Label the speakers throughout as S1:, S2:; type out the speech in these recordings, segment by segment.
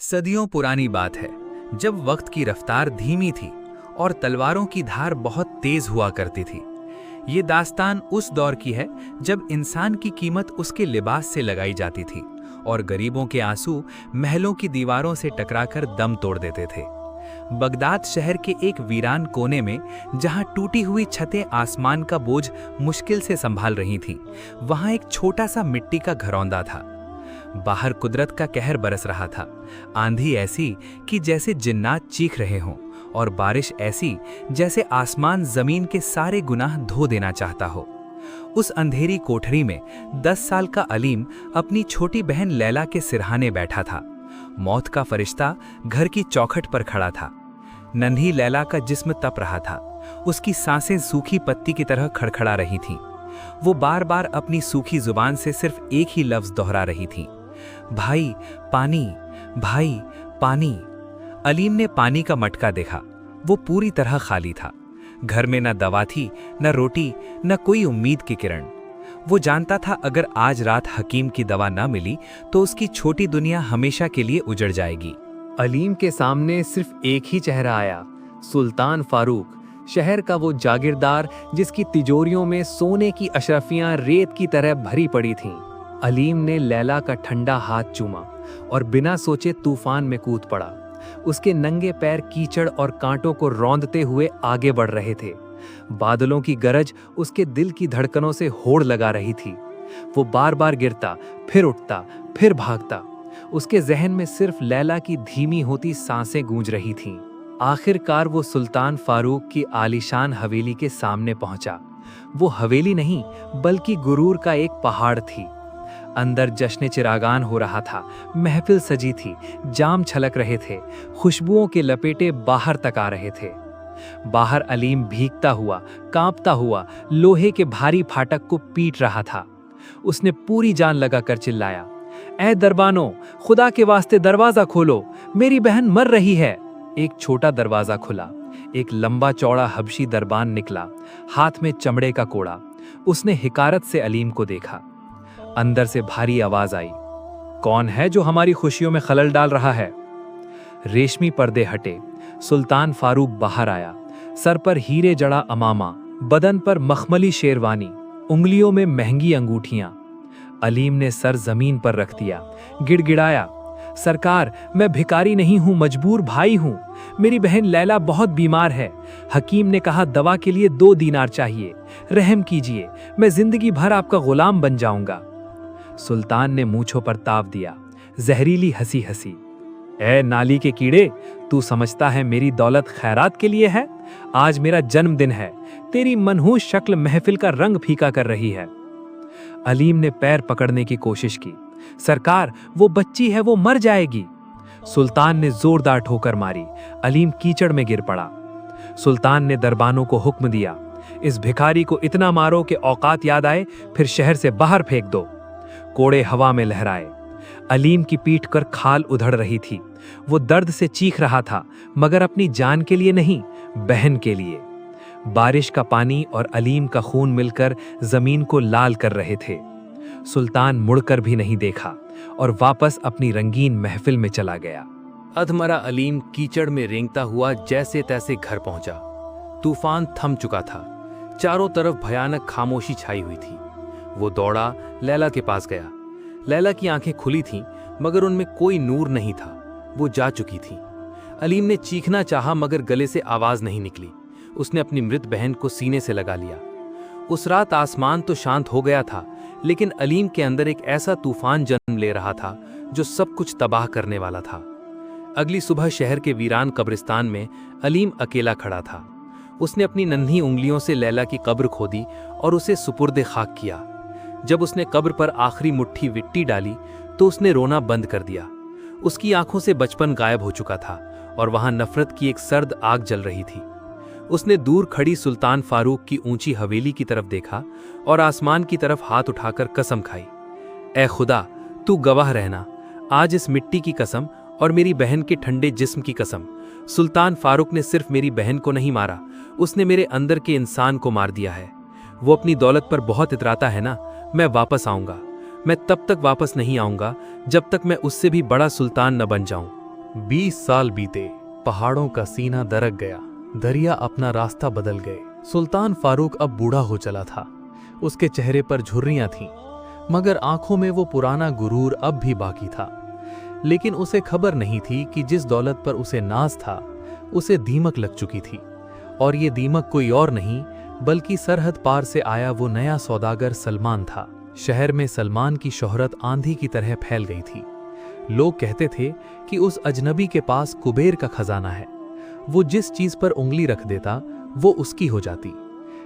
S1: सदियों पुरानी बात है जब वक्त की रफ्तार धीमी थी और तलवारों की धार बहुत तेज हुआ करती थी। ये दास्तान उस दौर की है जब इंसान की कीमत उसके लिबास से लगाई जाती थी और गरीबों के आंसू महलों की दीवारों से टकराकर दम तोड़ देते थे। बगदाद शहर के एक वीरान कोने में जहां टूटी हुई छतें आसमान का बोझ मुश्किल से संभाल रही थीं, वहां एक छोटा सा मिट्टी का घरौंदा था। बाहर कुदरत का कहर बरस रहा था। आंधी ऐसी कि जैसे जिन्नात चीख रहे हों और बारिश ऐसी जैसे आसमान जमीन के सारे गुनाह धो देना चाहता हो। उस अंधेरी कोठरी में 10 साल का अलीम अपनी छोटी बहन लैला के सिरहाने बैठा था। मौत का फरिश्ता घर की चौखट पर खड़ा था। नन्ही लैला का जिस्म तप रहा था। उसकी सांसें सूखी पत्ती की तरह खड़खड़ा रही थीं। वो बार बार अपनी सूखी जुबान से सिर्फ एक ही लफ्ज दोहरा रही थी, भाई पानी, भाई पानी। अलीम ने पानी का मटका देखा। वो पूरी तरह खाली था। घर में न दवा थी, न रोटी, न कोई उम्मीद की किरण। वो जानता था अगर आज रात हकीम की दवा न मिली तो उसकी छोटी दुनिया हमेशा के लिए उजड़ जाएगी।
S2: अलीम के सामने सिर्फ एक ही चेहरा आया, सुल्तान फारूक, शहर का वो जागीरदार जिसकी तिजोरियों में सोने की अशरफियां रेत की तरह भरी पड़ी थीं। अलीम ने लैला का ठंडा हाथ चूमा और बिना सोचे तूफान में कूद पड़ा। उसके नंगे पैर कीचड़ और कांटों को रौंदते हुए आगे बढ़ रहे थे। बादलों की गरज उसके दिल की धड़कनों से होड़ लगा रही थी। वो बार बार गिरता, फिर उठता, फिर भागता। उसके जहन में सिर्फ लैला की धीमी होती सांसें गूंज रही थीं। आखिरकार वो सुल्तान फारूक की आलीशान हवेली के सामने पहुंचा। वो हवेली नहीं बल्कि गुरूर का एक पहाड़ थी। अंदर जश्न चिरागान हो रहा था, महफिल सजी थी, जाम छलक रहे थे, खुशबुओं के लपेटे बाहर तक आ रहे थे। बाहर अलीम भीगता हुआ, कांपता हुआ लोहे के भारी फाटक को पीट रहा था। उसने पूरी जान लगाकर चिल्लाया, ऐ दरबानो, खुदा के वास्ते दरवाजा खोलो, मेरी बहन मर रही है। एक छोटा दरवाजा खुला। एक लंबा चौड़ा हबशी दरबान निकला, हाथ में चमड़े का कोड़ा। उसने हिकारत से अलीम को देखा। अंदर से भारी आवाज आई, कौन है जो हमारी खुशियों में खलल डाल रहा है? रेशमी पर्दे हटे। सुल्तान फारूक बाहर आया। सर पर हीरे जड़ा अमामा, बदन पर मखमली शेरवानी, उंगलियों में महंगी अंगूठियां। अलीम ने सर जमीन पर रख दिया, गिड़गिड़ाया, सरकार, मैं भिखारी नहीं हूं, मजबूर भाई हूं। मेरी बहन लैला बहुत बीमार है। हकीम ने कहा दवा के लिए 2 दीनार चाहिए। रहम कीजिए, मैं जिंदगी भर आपका गुलाम बन जाऊंगा। सुल्तान ने मूंछों पर ताव दिया, जहरीली हंसी हंसी। ऐ नाली के कीड़े, तू समझता है मेरी दौलत खैरात के लिए है? आज मेरा जन्मदिन है। तेरी मनहूस शक्ल महफिल का रंग फीका कर रही है। अलीम ने पैर पकड़ने की कोशिश की। सरकार, वो बच्ची है, वो मर जाएगी। सुल्तान ने जोरदार ठोकर मारी। अलीम कीचड़ में गिर पड़ा। सुल्तान ने दरबानों को हुक्म दिया, इस भिखारी को इतना मारो कि औकात याद आए, फिर शहर से बाहर फेंक दो। कोड़े हवा में लहराए। अलीम की पीठ कर खाल उधड़ रही थी। वो दर्द से चीख रहा था, मगर अपनी जान के लिए नहीं, बहन के लिए। बारिश का पानी और अलीम का खून मिलकर जमीन को लाल कर रहे थे। सुल्तान मुड़कर भी नहीं देखा और वापस अपनी रंगीन महफिल में चला गया।
S3: अधमरा अलीम कीचड़ में रेंगता हुआ जैसे तैसे घर पहुंचा। तूफान थम चुका था। चारों तरफ भयानक खामोशी छाई हुई थी। वो दौड़ा, लैला के पास गया। लैला की आंखें खुली थीं, मगर उनमें कोई नूर नहीं था। वो जा चुकी थी। अलीम ने चीखना चाहा, मगर गले से आवाज नहीं निकली। उसने अपनी मृत बहन को सीने से लगा लिया। उस रात आसमान तो शांत हो गया था, लेकिन अलीम के अंदर एक ऐसा तूफान जन्म ले रहा था जो सब कुछ तबाह करने वाला था। अगली सुबह शहर के वीरान कब्रिस्तान में अलीम अकेला खड़ा था। उसने अपनी नन्ही उंगलियों से लैला की कब्र खोदी और उसे सुपुर्दे खाक किया। जब उसने कब्र पर आखिरी मुट्ठी मिट्टी डाली तो उसने रोना बंद कर दिया। उसकी आंखों से बचपन गायब हो चुका था और वहां नफरत की एक सर्द आग जल रही थी। उसने दूर खड़ी सुल्तान फारूक की ऊंची हवेली की तरफ देखा और आसमान की तरफ हाथ उठाकर कसम खाई, ऐ खुदा, तू गवाह रहना, आज इस मिट्टी की कसम और मेरी बहन के ठंडे जिस्म की कसम, सुल्तान फारूक ने सिर्फ मेरी बहन को नहीं मारा, उसने मेरे अंदर के इंसान को मार दिया है। वो अपनी दौलत पर बहुत इतराता है ना। मैं वापस आऊंगा। मैं तब तक वापस नहीं आऊंगा जब तक मैं उससे भी बड़ा सुल्तान न बन जाऊं। 20 साल बीते, पहाड़ों का सीना दरक गया, दरिया अपना रास्ता बदल गए। सुल्तान फारूक अब बूढ़ा हो चला था। उसके चेहरे पर झुर्रियां थीं, मगर आंखों में वो पुराना गुरूर अब भी बाकी था। लेकिन उसे खबर नहीं थी कि जिस दौलत पर उसे नाज था, उसे दीमक लग चुकी थी। और ये दीमक कोई और नहीं बल्कि सरहद पार से आया वो नया सौदागर सलमान था। शहर में सलमान की शोहरत आंधी की तरह फैल गई थी। लोग कहते थे कि उस अजनबी के पास कुबेर का खजाना है। वो जिस चीज पर उंगली रख देता वो उसकी हो जाती।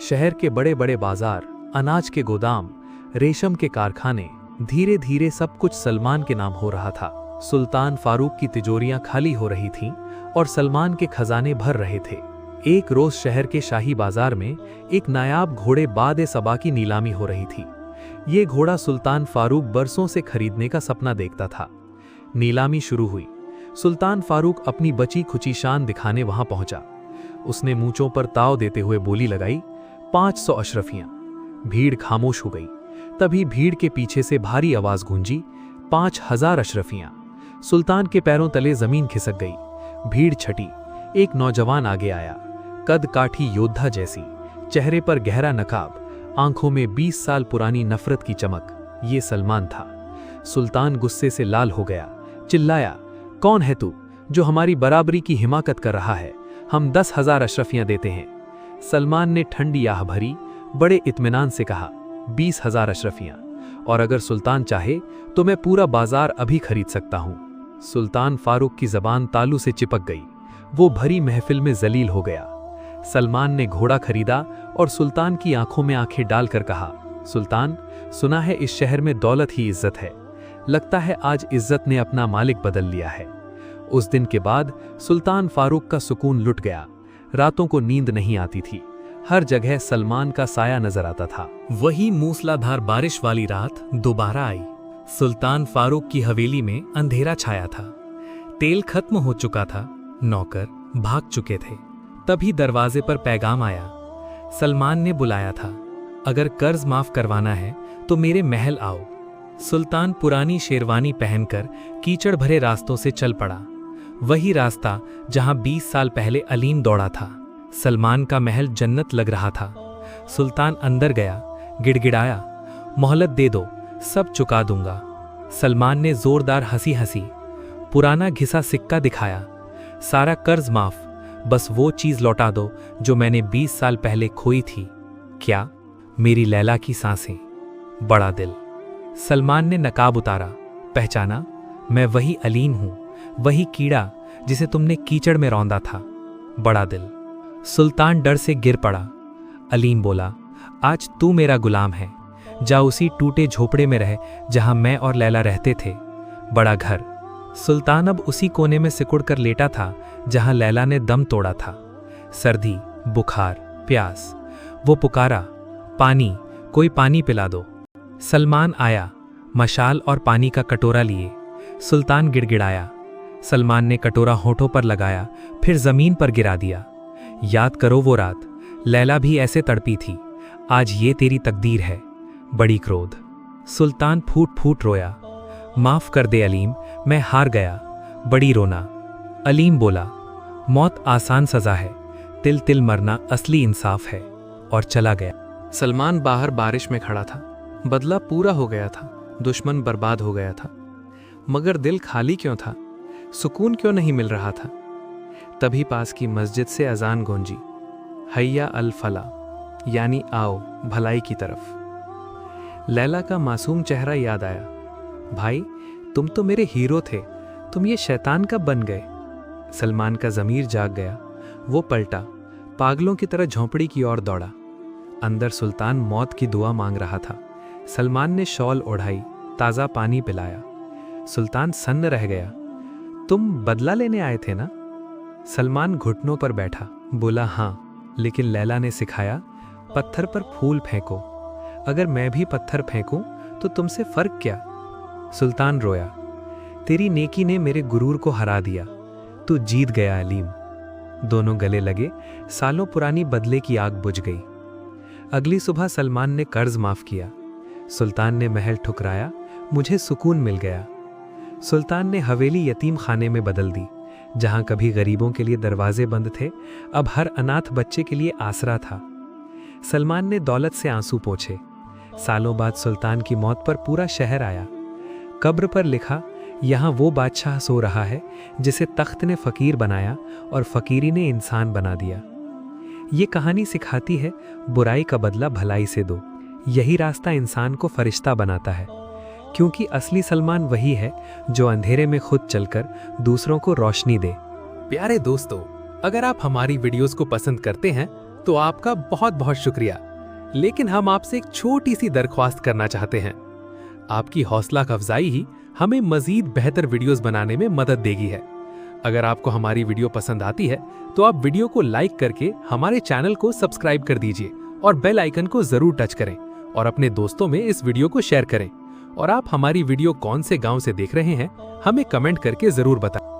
S3: शहर के बड़े बड़े बाजार, अनाज के गोदाम, रेशम के कारखाने, धीरे धीरे सब कुछ सलमान के नाम हो रहा था। सुल्तान फारूक की तिजोरियां खाली हो रही थीं और सलमान के खजाने भर रहे थे। एक रोज शहर के शाही बाजार में एक नायाब घोड़े बादे सबा की नीलामी हो रही थी। ये घोड़ा सुल्तान फारूक बरसों से खरीदने का सपना देखता था। नीलामी शुरू हुई। सुल्तान फारूक अपनी बची खुची शान दिखाने वहां पहुंचा। उसने मूंचों पर ताव देते हुए बोली लगाई, 500 अशरफियां। भीड़ खामोश हो गई। तभी भीड़ के पीछे से भारी आवाज गूंजी, 5000 अशरफियां। सुल्तान के पैरों तले जमीन खिसक गई। भीड़ छटी। एक नौजवान आगे आया, कद काठी योद्धा जैसी, चेहरे पर गहरा नकाब, आंखों में 20 साल पुरानी नफरत की चमक। ये सलमान था। सुल्तान गुस्से से लाल हो गया, चिल्लाया, कौन है तू जो हमारी बराबरी की हिमाकत कर रहा है? हम 10,000 अशरफियां देते हैं। सलमान ने ठंडी आह भरी, बड़े इत्मीनान से कहा, 20,000 अशरफियां, और अगर सुल्तान चाहे तो मैं पूरा बाजार अभी खरीद सकता हूं। सुल्तान फारूक की जबान तालू से चिपक गई। वो भरी महफिल में जलील हो गया। सलमान ने घोड़ा खरीदा और सुल्तान की आंखों में आंखें डालकर कहा, सुल्तान, सुना है इस शहर में दौलत ही इज्जत है। लगता है आज इज्जत ने अपना मालिक बदल लिया है। उस दिन के बाद सुल्तान फारूक का सुकून लुट गया। रातों को नींद नहीं आती थी। हर जगह सलमान का साया नजर आता था।
S1: वही मूसलाधार बारिश वाली रात दोबारा आई। सुल्तान फारूक की हवेली में अंधेरा छाया था। तेल खत्म हो चुका था। नौकर भाग चुके थे। तभी दरवाजे पर पैगाम आया। सलमान ने बुलाया था, अगर कर्ज माफ करवाना है तो मेरे महल आओ। सुल्तान पुरानी शेरवानी पहनकर कीचड़ भरे रास्तों से चल पड़ा। वही रास्ता जहां 20 साल पहले अलीम दौड़ा था। सलमान का महल जन्नत लग रहा था। सुल्तान अंदर गया, गिड़गिड़ाया, मोहलत दे दो, सब चुका दूंगा। सलमान ने जोरदार हंसी हंसी, पुराना घिसा सिक्का दिखाया, सारा कर्ज माफ, बस वो चीज लौटा दो जो मैंने 20 साल पहले खोई थी। क्या? मेरी लैला की सांसें। बड़ा दिल। सलमान ने नकाब उतारा, पहचाना, मैं वही अलीम हूं, वही कीड़ा जिसे तुमने कीचड़ में रौंदा था। बड़ा दिल। सुल्तान डर से गिर पड़ा। अलीम बोला, आज तू मेरा गुलाम है। जा उसी टूटे झोपड़े में रह जहां मैं और लैला रहते थे। बड़ा घर। सुल्तान अब उसी कोने में सिकुड़ कर लेटा था जहां लैला ने दम तोड़ा था। सर्दी, बुखार, प्यास। वो पुकारा, पानी, कोई पानी पिला दो। सलमान आया, मशाल और पानी का कटोरा लिए। सुल्तान गिड़गिड़ाया। सलमान ने कटोरा होठों पर लगाया, फिर जमीन पर गिरा दिया। याद करो वो रात, लैला भी ऐसे तड़पी थी। आज ये तेरी तकदीर है। बड़ी क्रोध। सुल्तान फूट फूट रोया, माफ कर दे अलीम, मैं हार गया। बड़ी रोना। अलीम बोला, मौत आसान सजा है, तिल तिल मरना असली इंसाफ है। और चला गया। सलमान बाहर बारिश में खड़ा था। बदला पूरा हो गया था, दुश्मन बर्बाद हो गया था, मगर दिल खाली क्यों था? सुकून क्यों नहीं मिल रहा था? तभी पास की मस्जिद से अजान गूंजी, हैया अल फला, यानी आओ भलाई की तरफ। लैला का मासूम चेहरा याद आया। भाई, तुम तो मेरे हीरो थे, तुम ये शैतान कब बन गए? सलमान का ज़मीर जाग गया। वो पलटा, पागलों की तरह झोंपड़ी की ओर दौड़ा। अंदर सुल्तान मौत की दुआ मांग रहा था। सलमान ने शॉल ओढ़ाई, ताज़ा पानी पिलाया। सुल्तान सन्न रह गया। तुम बदला लेने आए थे ना? सलमान घुटनों पर बैठा, बोला हाँ, लेकिन लैला ने सिखाया, पत्थर पर फूल फेंको। अगर मैं भी पत्थर फेंकूं तो तुमसे फर्क क्या? सुल्तान रोया, तेरी नेकी ने मेरे गुरूर को हरा दिया, तू जीत गया अलीम। दोनों गले लगे। सालों पुरानी बदले की आग बुझ गई। अगली सुबह सलमान ने कर्ज माफ किया। सुल्तान ने महल ठुकराया, मुझे सुकून मिल गया। सुल्तान ने हवेली यतीम खाने में बदल दी। जहां कभी गरीबों के लिए दरवाजे बंद थे, अब हर अनाथ बच्चे के लिए आसरा था। सलमान ने दौलत से आंसू पोंछे। सालों बाद सुल्तान की मौत पर पूरा शहर आया। कब्र पर लिखा, यहाँ वो बादशाह सो रहा है जिसे तख्त ने फकीर बनाया और फकीरी ने इंसान बना दिया। ये कहानी सिखाती है, बुराई का बदला भलाई से दो। यही रास्ता इंसान को फरिश्ता बनाता है, क्योंकि असली सलमान वही है जो अंधेरे में खुद चलकर दूसरों को रोशनी दे।
S3: प्यारे दोस्तों, अगर आप हमारी वीडियोस को पसंद करते हैं तो आपका बहुत बहुत शुक्रिया। लेकिन हम आपसे एक छोटी सी दरख्वास्त करना चाहते हैं। आपकी हौसला अफजाई ही हमें मजीद बेहतर वीडियोस बनाने में मदद देगी है। अगर आपको हमारी वीडियो पसंद आती है तो आप वीडियो को लाइक करके हमारे चैनल को सब्सक्राइब कर दीजिए और बेल आइकन को जरूर टच करें और अपने दोस्तों में इस वीडियो को शेयर करें। और आप हमारी वीडियो कौन से गांव से देख रहे हैं, हमें कमेंट करके जरूर बताएं।